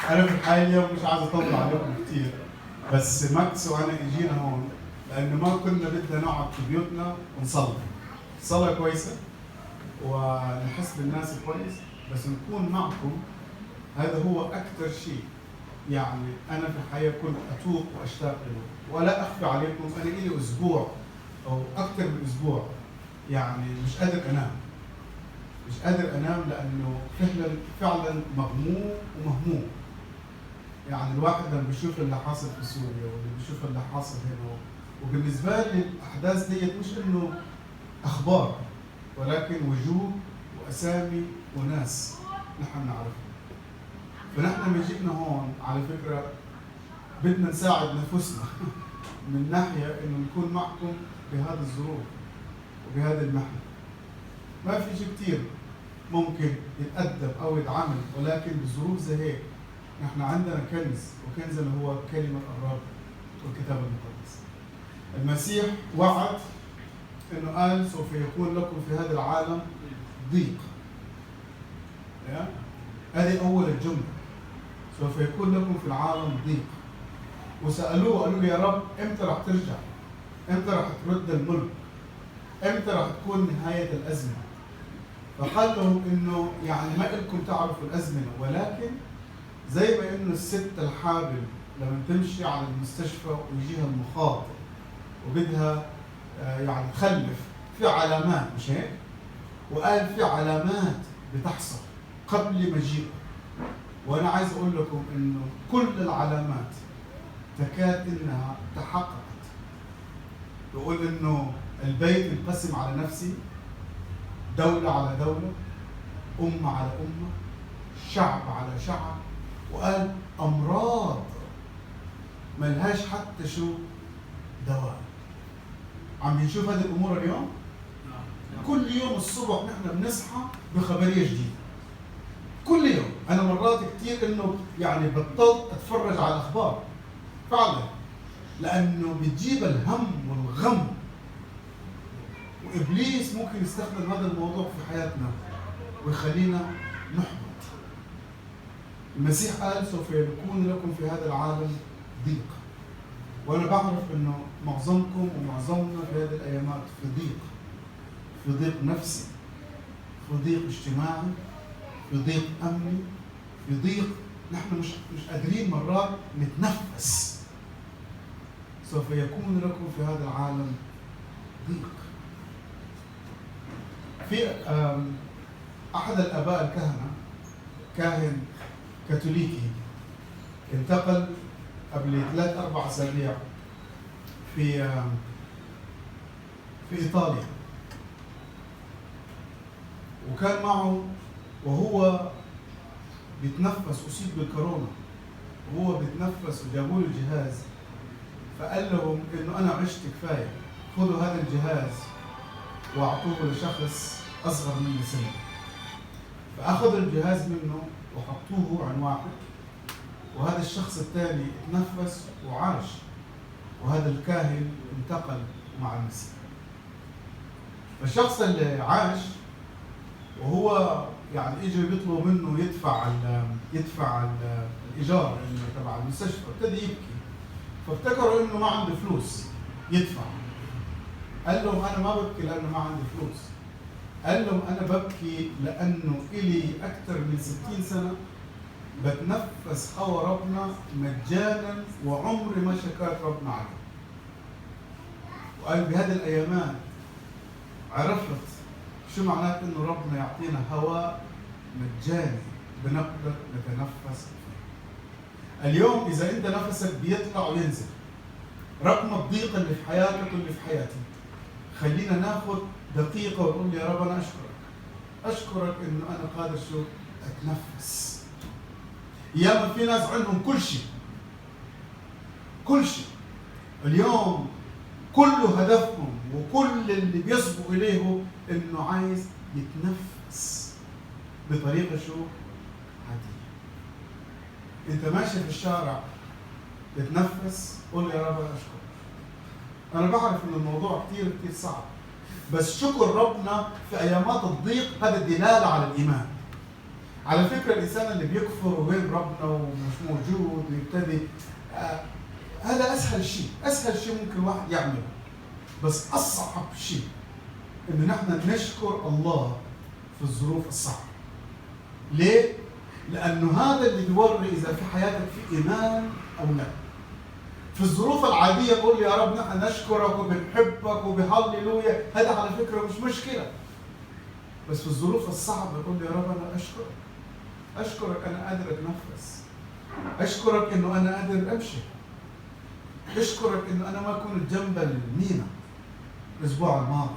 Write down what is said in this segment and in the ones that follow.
انا في الحقيقه اليوم مش عايز اطول عليكم كثير، بس ماكس وانا اجينا هون لانه ما كنا بدنا نقعد في بيوتنا ونصلي. الصلاه كويسه ونحس بالناس كويس، بس نكون معكم هذا هو اكثر شيء. يعني انا في الحقيقه كنت اتوق واشتاق له، ولا اخفي عليكم انا لي اسبوع او اكثر من اسبوع يعني مش قادر انام. مش قادر انام لانه فعلا مغموم ومهموم. يعني الواحد لما بيشوف اللي حاصل في سوريا واللي بيشوف اللي حاصل هنا، وبالنسبه لي الاحداث ديت مش انه اخبار، ولكن وجوه واسامي وناس نحن نعرفهم. فنحن لما جينا هون على فكره بدنا نساعد نفسنا من ناحيه انه نكون معكم بهذه الظروف وبهذه المحنه. ما في شيء كثير ممكن يتقدم او يتعمل، ولكن بظروف زي هيك نحن عندنا كنز، وكنز اللي هو كلمه الرب والكتاب المقدس. المسيح وعد انه قال سوف يكون لكم في هذا العالم ضيق. هذه اول الجمله، سوف يكون لكم في العالم ضيق. وسالوه قالوا له يا رب امتى رح ترجع؟ امتى رح ترد الملك؟ امتى رح تكون نهايه الازمه؟ فقال لهم انه يعني ما لكم تعرفوا الازمنه، ولكن زي ما انه الست الحامل لما تمشي على المستشفى ويجيها المخاط وبدها يعني تخلف، في علامات، مش هيك؟ وقال في علامات بتحصل قبل مجيئه. وانا عايز اقول لكم انه كل العلامات تكاد انها تحققت. بقول انه البيت ينقسم على نفسه، دولة على دولة، أمة على أمة، شعب على شعب. وقال أمراض ملهاش حتى شو دواء. عم نشوف هذه الأمور اليوم. كل يوم الصبح نحن بنصحى بخبرية جديدة. كل يوم. أنا مرات كتير إنه يعني بطلت أتفرج على الأخبار فعلا، لأنه بتجيب الهم والغم، وإبليس ممكن يستخدم هذا الموضوع في حياتنا ويخلينا نحبط. المسيح قال سوف يكون لكم في هذا العالم ضيق. وأنا بعرف إنه معظمكم ومعظمنا في هذه الأيامات في ضيق. في ضيق نفسي، في ضيق اجتماعي، في ضيق أمني، في ضيق نحن مش قادرين مرات نتنفس. سوف يكون لكم في هذا العالم ضيق. في أحد الآباء الكهنة، كاهن كاثوليكي، انتقل قبل 3-4 أسابيع في إيطاليا، وكان معه وهو بيتنفس، أصيب بالكورونا وهو بيتنفس، وجابوا له جهاز. فقال لهم إنه أنا عشت كفاية، خذوا هذا الجهاز واعطوه لشخص اصغر مني سنه. فاخذوا الجهاز منه وحطوه عن واحد، وهذا الشخص الثاني تنفس وعاش، وهذا الكاهن انتقل مع المسيح. فالشخص اللي عاش وهو يعني اجوا بيطلبوا منه يدفع الايجار تبع المستشفى، ابتدى يبكي. فافتكروا انه ما عنده فلوس يدفع. قال لهم أنا ما ببكي لأنه ما عندي فلوس. قال لهم أنا ببكي لأنه إلي أكثر من 60 سنة بتنفس هوا ربنا مجانا، وعمري ما شكرت ربنا عليه. وقال بهذه الأيامات عرفت شو معنات إنه ربنا يعطينا هواء مجاني بنقدر نتنفس فيه. اليوم إذا أنت نفسك بيطلع وينزل، رغم الضيق اللي في حياتك واللي في حياتي، خلينا ناخذ دقيقة ونقول يا رب أنا أشكرك إنه أنا قادر شو أتنفس. ياما في ناس عندهم كل شيء اليوم، كل هدفهم وكل اللي بيصبوا إليه إنه عايز يتنفس بطريقة شو عادية. أنت ماشي في الشارع تتنفس، قول يا رب أنا أشكرك. أنا بعرف إن الموضوع كتير صعب، بس شكر ربنا في أيامات الضيق هذا دلالة على الإيمان، على فكرة الإنسان اللي بيكفر وين ربنا ومش موجود ويبتدي هذا أسهل شيء ممكن الواحد يعمله. بس أصعب شيء إنه نحن نشكر الله في الظروف الصعبة. ليه؟ لأنه هذا اللي بيوري إذا في حياتك في إيمان أو لا. في الظروف العادية قول يا رب نحن نشكرك وبنحبك وبهللويا، هذا على فكرة مش مشكلة. بس في الظروف الصعبة قول يا رب أنا أشكرك أنا قادر أتنفس، أشكرك إنه أنا قادر أمشي، أشكرك إنه أنا ما كنت جنب المينا الأسبوع الماضي.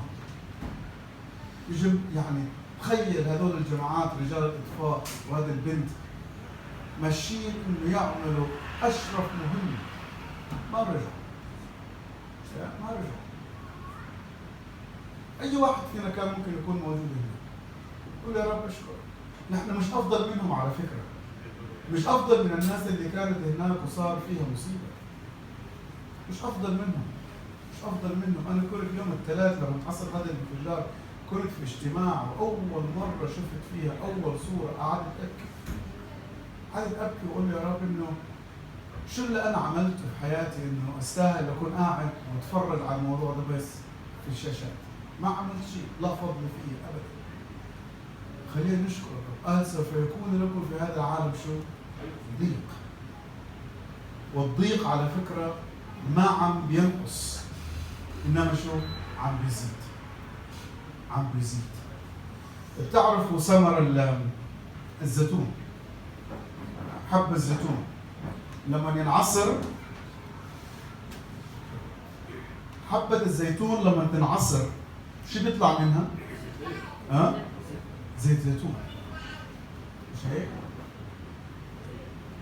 يعني تخيل هذول الجماعات رجال الإطفاء وهذا البنت ماشيين إنه يعملوا أشرف مهمة، ما رجعوا. أي واحد فينا كان ممكن يكون موجود هنا. قول يا رب أشكرك. نحن مش أفضل منهم على فكرة، مش أفضل من الناس اللي كانت هناك وصار فيها مصيبة. مش أفضل منهم. أنا كنت يوم الثلاث لما حصل هذا الانفجار كنت في اجتماع، وأول مرة شفت فيها أول صورة قعدت أبكي وأقول يا رب إنه شو اللي أنا عملته في حياتي إنه أستاهل أكون قاعد وأتفرج على الموضوع ده بس في الشاشات. ما عملت شيء، لا فضل فيه أبدا. خلينا نشكر الرب. قال سوف يكون لكم في هذا العالم شو؟ ضيق. والضيق على فكرة ما عم بينقص، إنما شو؟ عم بيزيد. بتعرفوا ثمر الزيتون، حب الزيتون لما ينعصر، حبة الزيتون لما تنعصر شو بيطلع منها؟ زيت زيتون. مش هيك؟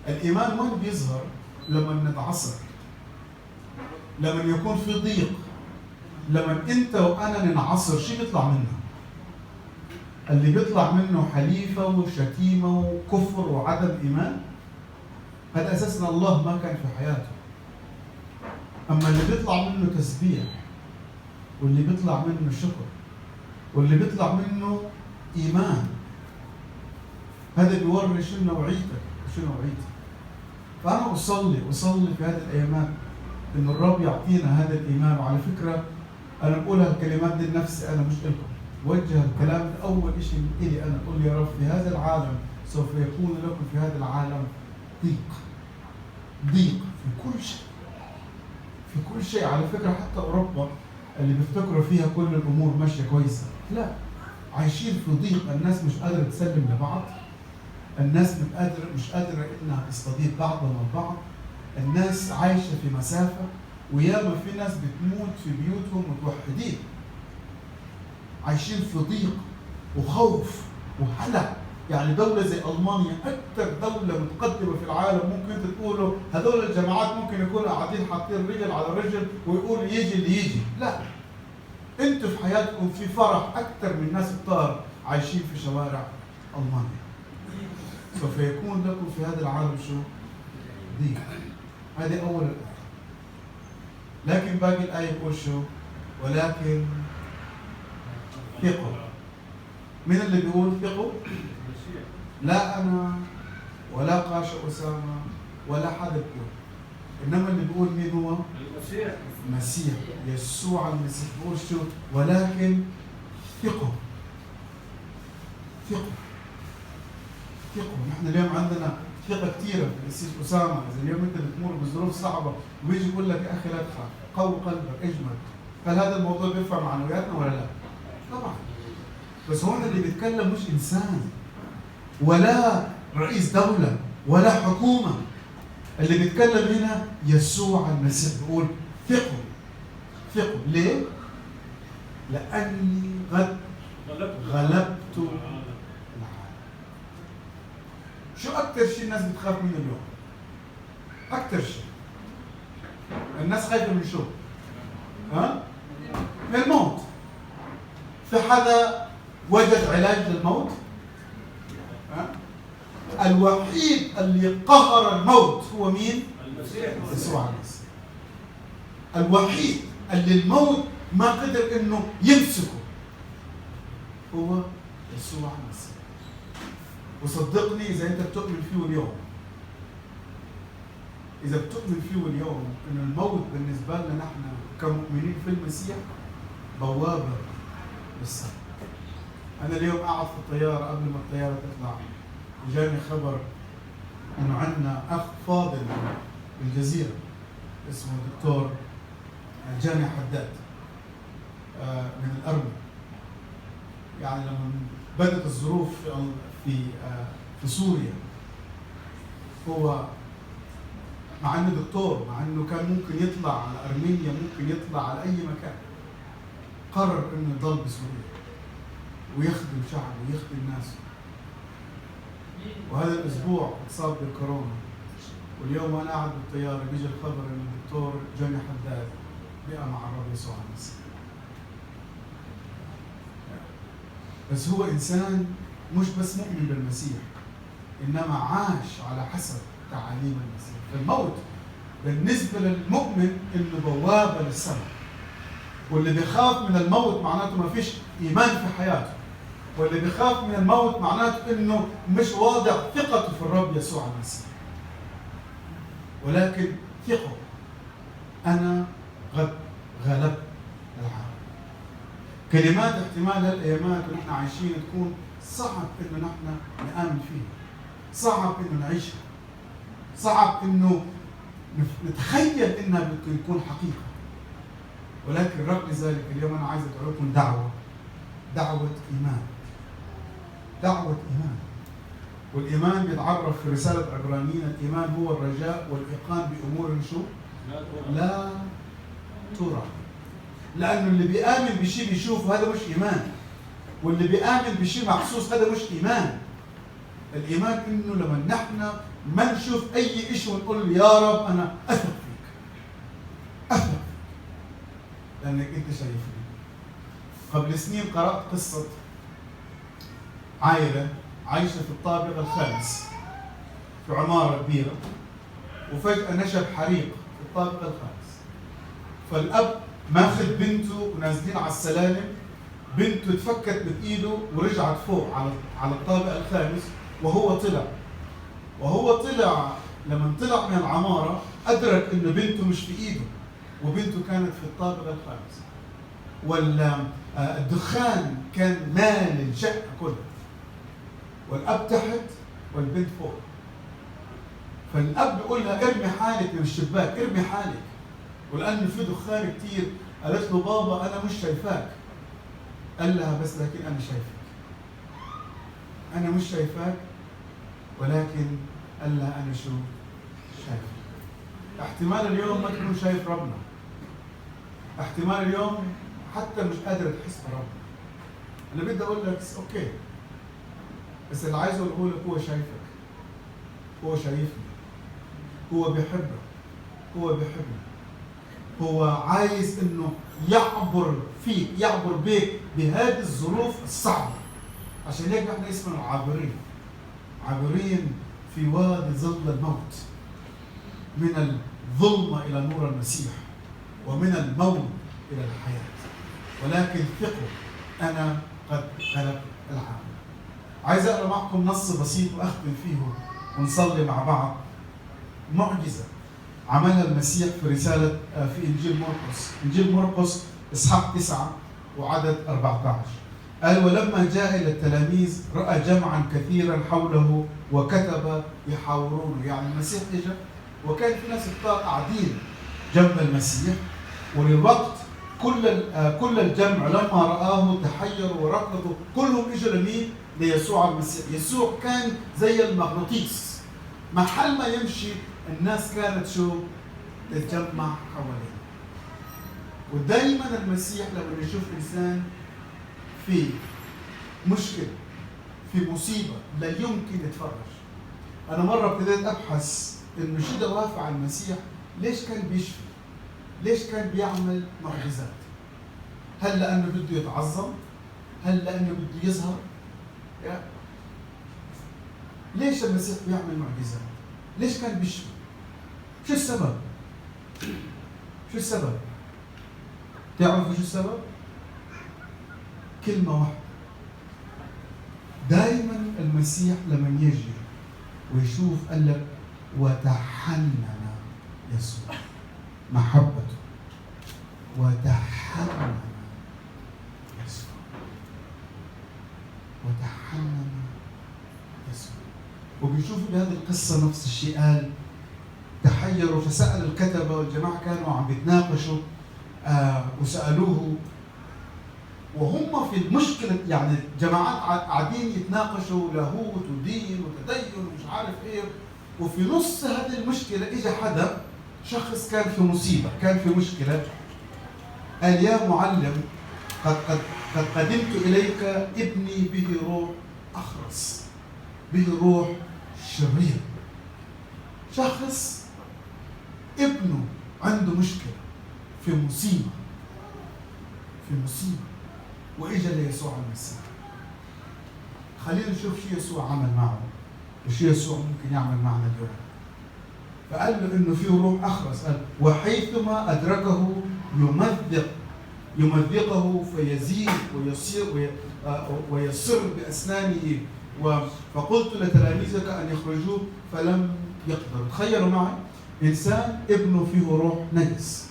الإيمان وين بيظهر؟ لما نتعصر، لما يكون في ضيق، لما أنت وأنا ننعصر شو بيطلع منها؟ اللي بيطلع منه حليفة وشتيمة وكفر وعدم إيمان. هذا أساسنا الله ما كان في حياته. أما اللي بيطلع منه تسبيح، واللي بيطلع منه شكر، واللي بيطلع منه إيمان، هذا بيوري شو نوعيتك وشو نوعيتك. فأنا أصلي في هذه الأيامات إن الرب يعطينا هذا الإيمان. وعلى فكرة أنا بقول هالكلمات دي لنفسي، أنا مش لكم. وجه الكلام ده أول شيء إلي أنا، أقول يا رب في هذا العالم سوف يكون لكم في هذا العالم ضيق في كل شيء. على فكرة حتى أوروبا اللي بيفتكروا فيها كل الأمور ماشية كويسة، لا، عايشين في ضيق. الناس مش قادرة تسلم لبعض، الناس مش قادرة إنها تستضيف بعضها البعض، الناس عايشة في مسافة، وياما في ناس بتموت في بيوتهم متوحدين. عايشين في ضيق وخوف وهلع. يعني دولة زي ألمانيا أكثر دولة متقدمة في العالم، ممكن أنت تقولوا هذول الجماعات ممكن يكونوا قاعدين حاطين رجل على رجل ويقولوا يجي اللي يجي. لا، أنتوا في حياتكم في فرح أكثر من ناس كتار عايشين في شوارع ألمانيا. سوف يكون لكم في هذا العالم شو؟ ضيق. هذه أول الآية. لكن باقي الآية يقول شو؟ ولكن ثقوا. مين اللي بيقول ثقوا؟ لا أنا ولا قاشا أسامة ولا حدا بيقول، إنما اللي بيقول مين هو؟ المسيح يسوع المسيح. بيقول شو؟ ولكن ثقوا. نحن اليوم عندنا ثقة كثيرة في القسيس أسامة. إذا اليوم أنت بتمر بظروف صعبة ويجي يقول لك يا أخي لا تخاف، قوي قلبك، اجمل. هل هذا الموضوع بيرفع معنوياتنا ولا لا؟ طبعا. بس هون اللي بيتكلم مش إنسان ولا رئيس دولة ولا حكومة. اللي بيتكلم هنا يسوع المسيح. بيقول ثقوا. ليه؟ لأني قد غلبت العالم. شو أكثر شيء الناس بتخاف منه اليوم؟ أكثر شيء الناس خايفة من شو؟ من الموت. في حدا وجد علاج للموت؟ الوحيد اللي قهر الموت هو مين؟ يسوع المسيح. الوحيد اللي الموت ما قدر انه يمسكه هو يسوع المسيح. وصدقني إذا أنت بتؤمن فيه اليوم، إذا بتؤمن فيه اليوم إن الموت بالنسبة لنا نحن كمؤمنين في المسيح بوابة للسماء. أنا اليوم قاعد في الطيارة قبل ما الطيارة تطلع وجاني خبر إنه عندنا أخ فاضل بالجزيرة اسمه دكتور جاني حداد من الأرمن. يعني لما بدأت الظروف في سوريا، هو مع انه دكتور، مع انه كان ممكن يطلع على ارمينيا، ممكن يطلع على اي مكان، قرر انه يضل بسوريا ويخدم شعبه ويخدم ناسه. وهذا الاسبوع اتصاب بالكورونا، واليوم وانا قاعد بالطياره بيجي الخبر ان الدكتور جوني حداد بقى مع الرب يسوع المسيح. بس هو انسان مش بس مؤمن بالمسيح، انما عاش على حسب تعاليم المسيح. الموت بالنسبه للمؤمن انه بوابه للسماء، واللي بيخاف من الموت معناته ما فيش ايمان في حياته، واللي بيخاف من الموت معناته انه مش واضع ثقته في الرب يسوع المسيح. ولكن ثقوا، انا قد غلبت العالم. كلمات احتمال هالايامات ونحن عايشين تكون صعب انه نحن نآمن فيها، صعب انه نعيشها، صعب انه نتخيل انها ممكن تكون حقيقه. ولكن رغم ذلك اليوم انا عايز ادعوكم دعوه ايمان، دعوه ايمان. والايمان بيتعرف في رساله عبرانيين، الايمان هو الرجاء والايقان بامور شو؟ لا ترى. لانه اللي بيآمن بشيء بيشوفه هذا مش ايمان، واللي بيآمن بشيء محسوس هذا مش ايمان. الايمان انه لما نحن ما نشوف اي شيء ونقول له يا رب انا اثق فيك، اثق فيك لانك انت شايفني. قبل سنين قرأت قصة عائلة عايشة في الطابق الخامس في عمارة كبيرة، وفجأة نشب حريق في الطابق الخامس. فالأب ماخذ بنته ونازلين على السلالم، بنته تفكت بإيده ورجعت فوق على الطابق الخامس، وهو طلع لما طلع من العمارة أدرك إنه بنته مش في إيده، وبنته كانت في الطابق الخامس، والدخان كان مال الشقة كلها، والأب تحت والبنت فوق. فالأب بيقول لها ارمي حالك من الشباك، ارمي حالك، ولأنه في دخان كتير. قالت له بابا أنا مش شايفاك. قال لها بس لكن أنا شايفك، أنا مش شايفاك، ولكن قال لها أنا شو شايفك. احتمال اليوم ما تكون شايف ربنا، احتمال اليوم حتى مش قادر تحس بربنا. أنا بدي أقول لك أوكي، بس اللي عايز أقوله لك هو شايفك، هو شايفني، هو بيحبك، هو بيحبني، هو عايز إنه يعبر فيك، يعبر بيك بهذه الظروف الصعبة. عشان هيك نحن اسمنا عابرين، عابرين في وادي ظل الموت، من الظلمة إلى نور المسيح، ومن الموت إلى الحياة. ولكن ثقوا أنا قد غلبت العالم. عايز أقرأ معكم نص بسيط وأختم فيه ونصلي مع بعض. معجزة عملها المسيح في رسالة في إنجيل مرقس، إنجيل مرقس إصحاح 9 وعدد 14. قال ولما جاء إلى التلاميذ رأى جمعا كثيرا حوله وكتب يحاورونه. يعني المسيح إجا وكان في ناس قاعدين جنب المسيح، وللوقت كل الجمع لما رآه تحيروا وركضوا، كلهم اجوا لمين؟ ليسوع المسيح. يسوع كان زي المغناطيس، محل ما يمشي الناس كانت شو؟ تتجمع حواليه. ودايما المسيح لما يشوف انسان في مشكله، في مصيبه، لا يمكن يتفرج. انا مره ابتديت ابحث انه شو دوافع المسيح، ليش كان بيشفي؟ ليش كان بيعمل معجزات؟ هل لانه بده يتعظم؟ هل لانه بده يظهر؟ ليش المسيح بيعمل معجزات؟ ليش كان بيشفي؟ شو السبب؟ شو السبب؟ تعرفوا شو السبب؟ كلمة واحدة. دائما المسيح لما يجي ويشوف قال لك وتحنن يسوع، محبته وتحنن يسوع، وتحنن يسوع. وبيشوفوا بهذه القصة نفس الشيء، قال تحيروا فسأل الكتبة والجماعة كانوا عم بيتناقشوا وسألوه وهم في المشكلة، يعني جماعات قاعدين يتناقشوا لاهوت ودين وتدين ومش عارف ايه، وفي نص هذه المشكلة اجى حدا شخص كان في مصيبة، كان في مشكلة، قال يا معلم قد قدمت إليك ابني به روح أخرس، به روح شرير. شخص ابنه عنده مشكلة، في مصيبة، وإجا ليسوع المسيح. خلينا نشوف شو يسوع عمل معه وشو يسوع ممكن يعمل معنا اليوم. فقال له إنه فيه روح أخرس، قال وحيثما أدركه يمذقه فيزيد ويصر بأسنانه، فقلت لتلاميذك أن يخرجوه فلم يقدروا. تخيلوا معي إنسان ابنه فيه روح نجس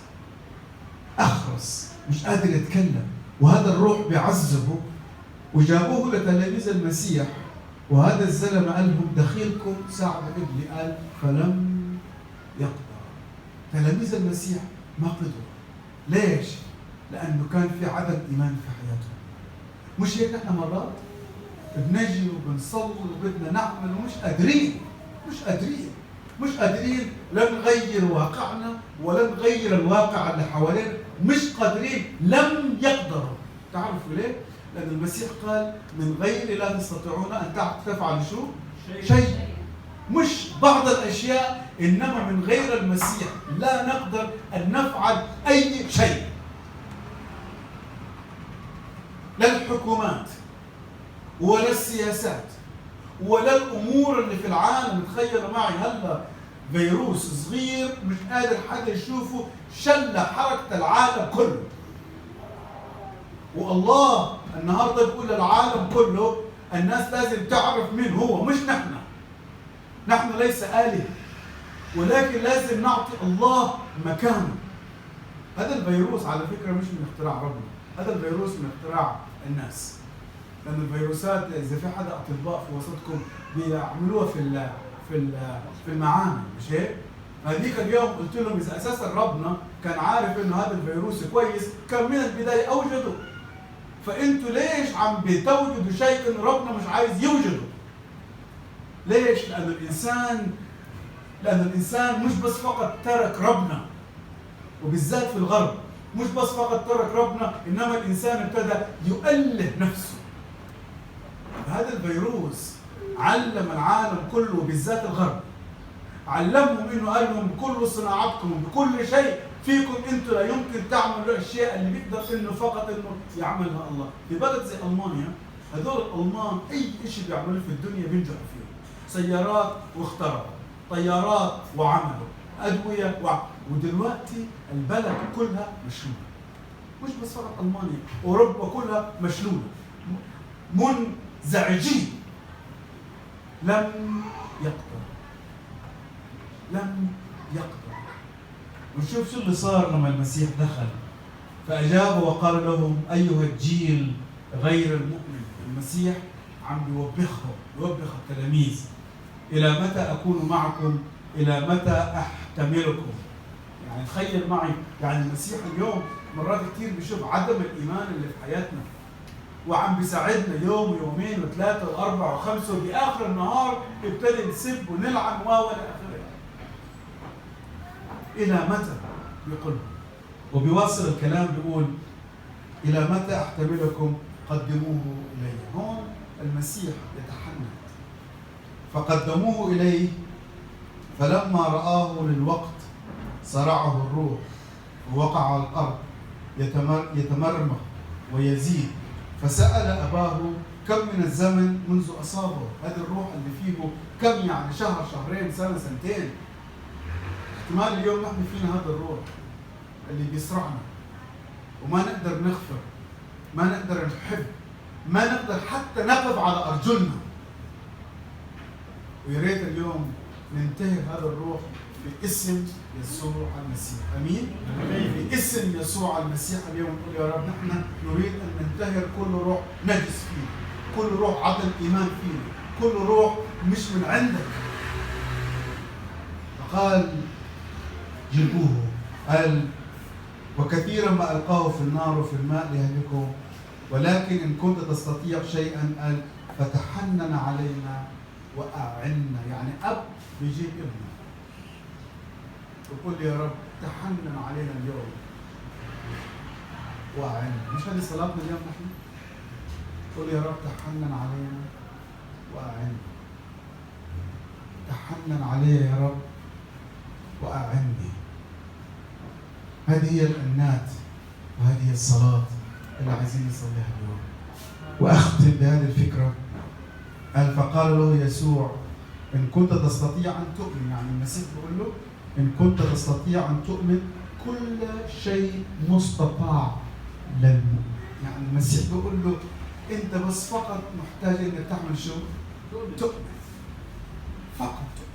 أخرس مش قادر يتكلم، وهذا الروح بيعذبه، وجابوه لتلاميذ المسيح، وهذا الزلمة قال لهم دخيلكم ساعد ابني، قال فلم يقدر. تلاميذ المسيح ما قدروا. ليش؟ لأنه كان في عدم إيمان في حياتهم. مش هيك احنا مرات بنجي وبنصلي وبدنا نعمل ومش قادرين لا نغير واقعنا ولا نغير الواقع اللي حوالينا، مش قادرين، لم يقدروا. تعرفوا ليه؟ لأن المسيح قال من غير لا تستطيعون أن تفعلوا شو؟ شيء. مش بعض الأشياء، إنما من غير المسيح لا نقدر أن نفعل أي شيء. لا الحكومات ولا السياسات ولا الأمور اللي في العالم. تخيلوا معي هلا فيروس صغير مش قادر حدا يشوفه شل حركة العالم كله، والله النهارده بيقول للعالم كله الناس لازم تعرف مين هو، مش نحن ليس آلهة، ولكن لازم نعطي الله مكانه. هذا الفيروس على فكرة مش من اختراع ربنا، هذا الفيروس من اختراع الناس. لأن الفيروسات إذا في حدا أطباء في وسطكم بيعملوها في المعامل، مش هيك؟ هذيك اليوم قلت لهم إذا أساسا ربنا كان عارف إنه هذا الفيروس كويس كان من البداية أوجده. فأنتوا ليش عم بتوجدوا شيء إن ربنا مش عايز يوجده؟ ليش؟ لأن الإنسان مش بس فقط ترك ربنا، وبالذات في الغرب مش بس فقط ترك ربنا، إنما الإنسان ابتدى يؤله نفسه. هذا الفيروس علم العالم كله وبالذات الغرب، علمهم إنه قال لهم بكل صناعتكم بكل شيء فيكم أنتم لا يمكن تعملوا الأشياء اللي بيقدر إنه فقط إنه يعملها الله. في بلد زي ألمانيا هذول الألمان أي شيء بيعملوه في الدنيا بينجحوا فيه. سيارات واخترعوا، طيارات وعملوا، أدوية ودلوقتي البلد كلها مشلولة. مش بس فقط ألمانيا، أوروبا كلها مشلولة، منزعجين. لم يقدر. ونشوف شو اللي صار لما المسيح دخل، فأجاب وقال لهم أيها الجيل غير المؤمن. المسيح عم بيوبخ التلاميذ، إلى متى أكون معكم؟ إلى متى أحتملكم؟ يعني تخيل معي، يعني المسيح اليوم مرات كتير بيشوف عدم الإيمان اللي في حياتنا وعم بيساعدنا يوم ويومين وثلاثة وأربعة وخمسة، وبآخر النهار ابتدي نسب ونلعن وإلى آخره. إلى متى؟ بيقول، وبيواصل الكلام بيقول إلى متى أحتملكم؟ قدموه إلي. هون المسيح يتحنن، فقدموه إليه، فلما رآه للوقت صرعه الروح ووقع على الأرض يتمرمغ ويزيد، فسأل أباه كم من الزمن منذ أصابه. هذا الروح اللي فيه كم، يعني شهر، شهرين، سنة، سنتين. احتمال اليوم نحن فينا هذا الروح اللي بيصرعنا وما نقدر نغفر، ما نقدر نحب، ما نقدر حتى نقف على أرجلنا. ويا ريت اليوم ننتهي هذا الروح باسم يسوع المسيح. امين. باسم يسوع المسيح اليوم نقول يا رب نحن نريد ان ننتهر كل روح نجس فينا، كل روح عدم ايمان فينا، كل روح مش من عندك. فقال جلبوه، قال وكثيرا ما القاه في النار وفي الماء ليهلكه، ولكن ان كنت تستطيع شيئا قال فتحنن علينا واعنا. يعني اب بيجيب ابنه ويقول يا رب تحنن علينا اليوم واعنا. مش هذه صلاتنا اليوم نحن؟ قول يا رب تحنن علينا واعنا، تحنن علي يا رب واعني. هذه هي الأنات وهذه هي الصلاة اللي عايزين نصليها اليوم. وأختم بهذه الفكرة. قال فقال له يسوع إن كنت تستطيع أن تؤمن، يعني المسيح بيقول له إن كنت تستطيع أن تؤمن كل شيء مستطاع للمؤمن. يعني المسيح بيقول له أنت بس فقط محتاج إنك تعمل شو؟ تؤمن. فقط تؤمن.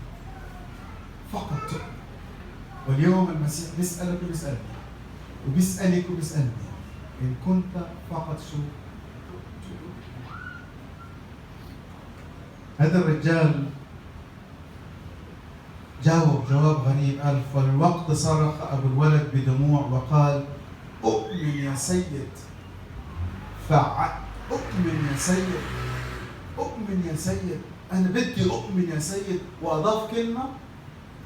فقط تؤمن. واليوم المسيح بيسألك وبيسألني وبيسألك وبيسألني إن كنت فقط شو؟ هذا الرجال جاوب جواب غريب. قال فالوقت صرخ أبو الولد بدموع وقال أؤمن يا سيد. أؤمن يا سيد، أؤمن يا سيد، أنا بدي أؤمن يا سيد. وأضاف كلمة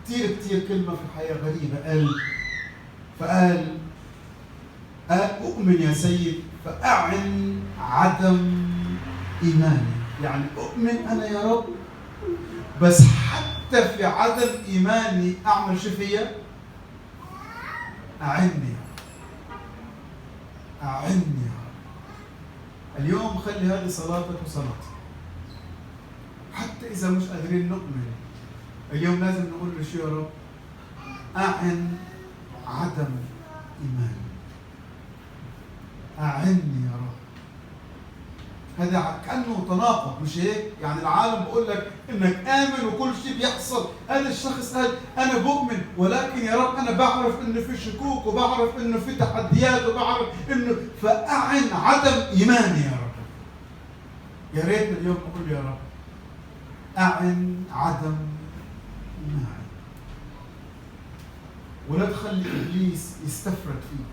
كتير كلمة في الحياة غريبة. فقال أؤمن يا سيد فأعن عدم إيماني. يعني أؤمن أنا يا رب، بس حتى في عدم إيماني أعمل شو فيا؟ أعني. أعني. اليوم خلي هذه صلاتك وصلاتي. حتى إذا مش قادرين نؤمن اليوم لازم نقول له شو يا رب؟ أعن عدم إيماني. أعني يا رب. هذا كأنه تناقض، مش هيك؟ يعني العالم بقول لك إنك آمن وكل شيء بيحصل. هذا الشخص قال أنا بؤمن، ولكن يا رب أنا بعرف إنه في شكوك وبعرف إنه في تحديات وبعرف إنه فأعن عدم إيماني يا رب. يا ريتنا اليوم نقول يا رب أعن عدم إيماني. ولا تخلي إبليس يستفرد فيه،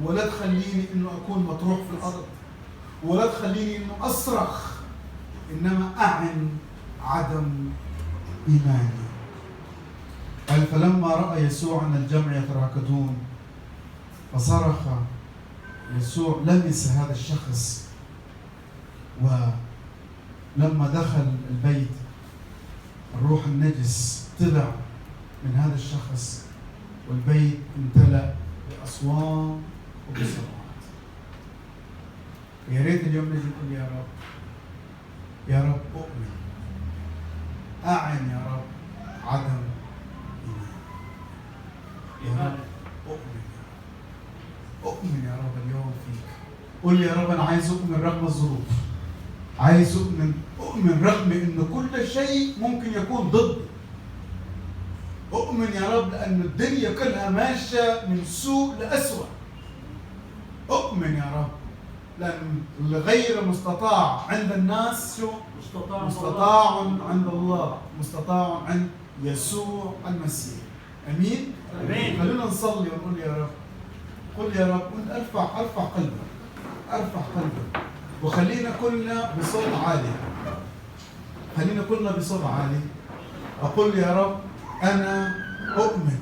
ولا تخليني إنه أكون مطروح في الأرض، ولا تخليني إنه أصرخ، إنما أعن عدم إيماني. قال فلما رأى يسوع أن الجمع يتراكضون فصرخ يسوع لمس هذا الشخص. ولما دخل البيت الروح النجس طلع من هذا الشخص، والبيت امتلأ بأصوات وبصراخات. يا ريت اليوم نجي نقول يا رب، يا رب أؤمن، أعن يا رب عدم إيمان. يا رب أؤمن، أؤمن يا رب اليوم فيك. قل يا رب أنا عايز أؤمن رغم الظروف، عايز أؤمن رغم إن كل شيء ممكن يكون ضدي. أؤمن يا رب لأن الدنيا كلها ماشية من سوء لأسوأ. أؤمن يا رب لأن الغير مستطاع عند الناس شو؟ مستطاع عند الله، مستطاع عند يسوع المسيح. أمين؟ أمين. خلونا نصلي ونقول يا رب، قل يا رب، وانت ارفع قلبك، ارفع قلبك، وخلينا كلنا بصوت عالي، خلينا كلنا بصوت عالي. أقول يا رب أنا أؤمن.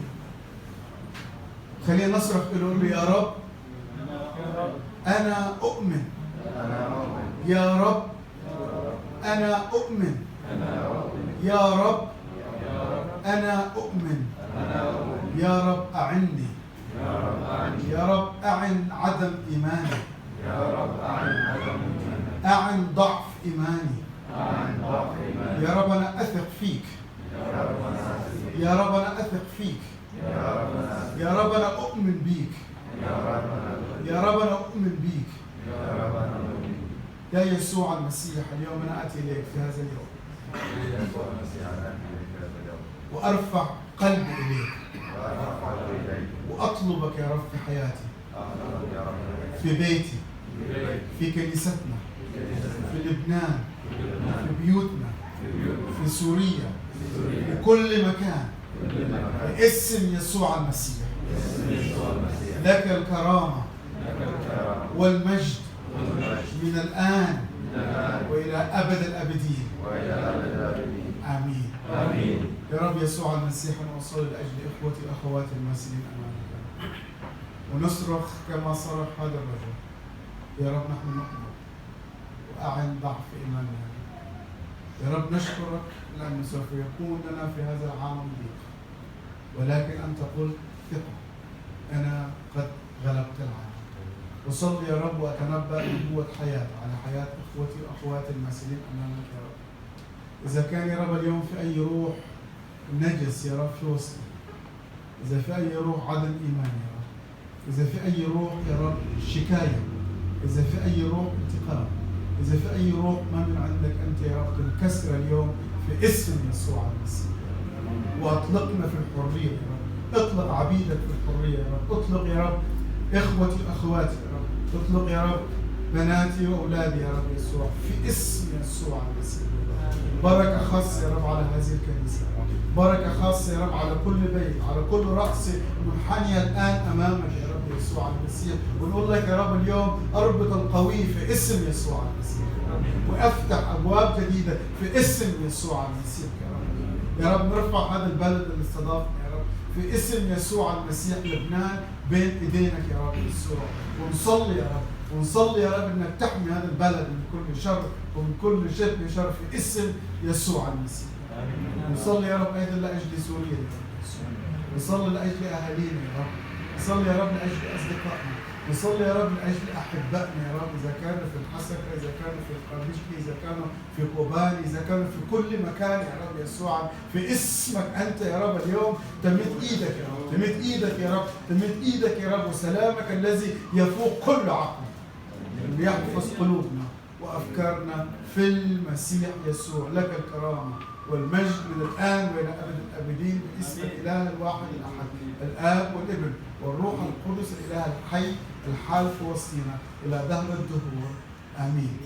خلينا نصرخ نقول يا رب أنا أؤمن. يا رب أنا أؤمن. يا رب أنا أؤمن. يا رب أعني. يا رب أعن عدم إيماني. أعن ضعف إيماني. يا رب أنا أثق فيك. يا رب أنا أثق فيك. يا رب أنا أؤمن بيك. يا رب أنا أؤمن بيك. يا يسوع المسيح اليوم أنا أتي إليك في هذا اليوم. وأرفع قلبي إليك وأطلبك يا رب في حياتي، في بيتي، في كنيستنا، في لبنان، في بيوتنا، في سوريا، في كل مكان، باسم يسوع المسيح. لك الكرامة والمجد من الآن وإلى أبد الأبدين. آمين. يا رب يسوع المسيح، أنا أصلي لأجل إخوتي وأخواتي المسيحيين أمامك، ونصرخ كما صرخ هذا الرجل. يا رب نحن نؤمن، وأعن ضعف إيماننا. يا رب نشكرك لأنه سوف يكون لنا في هذا العام ضيق، ولكن أنت قلت ثقة، أنا قد غلبت العالم. وصلي يا رب وأتنبأ بقوة حياة على حياة إخوتي وأخواتي المسيحيين أمامك يا رب. إذا كان يا رب اليوم في أي روح نجس يا رب في وسطنا، إذا في أي روح عدم إيمان يا رب، إذا في أي روح يا رب شكاية، إذا في أي روح انتقام، إذا في أي روح ما من عندك أنت يا رب، تنكسر اليوم في اسم يسوع المسيح، وأطلقنا في الحرية يا رب. اطلق عبيدك في الحرية يا رب. اطلق يا رب إخوتي وأخواتي يا رب. اطلق يا رب بناتي وأولادي يا رب يسوع في اسم يسوع المسيح. بركة خاصة يا رب على هذه الكنيسة، بركة خاصة يا رب على كل بيت، على كل رأس منحنية الآن أمامك يا رب يسوع المسيح. ونقول لك يا رب اليوم أربط القوي في اسم يسوع المسيح، وأفتح أبواب جديدة في اسم يسوع المسيح يا رب. يا رب نرفع هذا البلد اللي استضافنا يا رب في اسم يسوع المسيح. لبنان بين إيدينك يا رب يسوع، ونصلي يا رب، ونصلي يا رب انك تحمي هذا البلد من كل شر ومن كل شبه شر في اسم يسوع المسيح. نصلي يا رب ايضا لاجل سوريا يا رب، نصلي لاجل اهالينا يا رب، نصلي يا رب لاجل اصدقائنا، نصلي يا رب لاجل احبائنا يا رب، اذا كانوا في الحسكه، اذا كانوا في القرمشكي، اذا كانوا في قباني، اذا كانوا في كل مكان يا رب يسوع. في اسمك انت يا رب اليوم تمد ايدك يا رب، تمد ايدك يا رب، تمد ايدك يا رب، وسلامك الذي يفوق كل عقل ليحفظ قلوبنا وأفكارنا في المسيح يسوع. لك الكرامة والمجد من الآن وإلى أبد الآبدين باسم الإله الواحد الأحد، الآب والابن والروح القدس الإله الحي الحال في وسطنا إلى دهر الدهور. آمين.